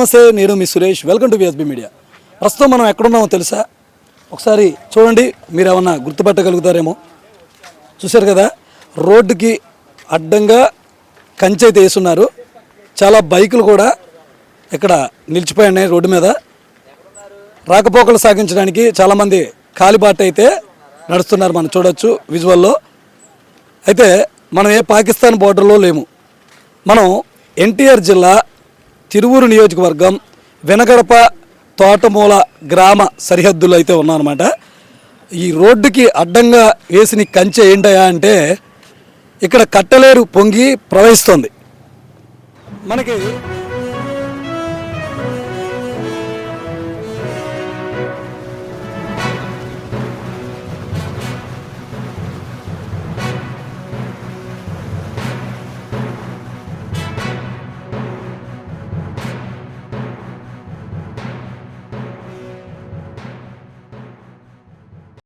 నమస్తే, నేను మీ Suresh. Welcome to VSB media. ప్రస్తుతం మనం ఎక్కడున్నామో తెలుసా? ఒకసారి చూడండి, మీరు ఏమన్నా గుర్తుపట్టగలుగుతారేమో. చూశారు కదా, రోడ్డుకి అడ్డంగా కంచె అయితే వేస్తున్నారు. చాలా బైకులు కూడా ఇక్కడ నిలిచిపోయి ఉన్నాయి రోడ్డు మీద. రాకపోకలు సాగించడానికి చాలామంది కాలిబాట అయితే నడుస్తున్నారు, మనం చూడొచ్చు విజువల్లో. అయితే మనం ఏ పాకిస్తాన్ బోర్డర్లో లేము. మనం ఎన్టీఆర్ జిల్లా తిరువూరు నియోజకవర్గం వెనగడప తోటమూల గ్రామ సరిహద్దులు అయితే ఉన్నామన్నమాట. ఈ రోడ్డుకి అడ్డంగా వేసిన కంచె ఏంటయా అంటే, ఇక్కడ కట్టలేరు పొంగి ప్రవహిస్తుంది. మనకి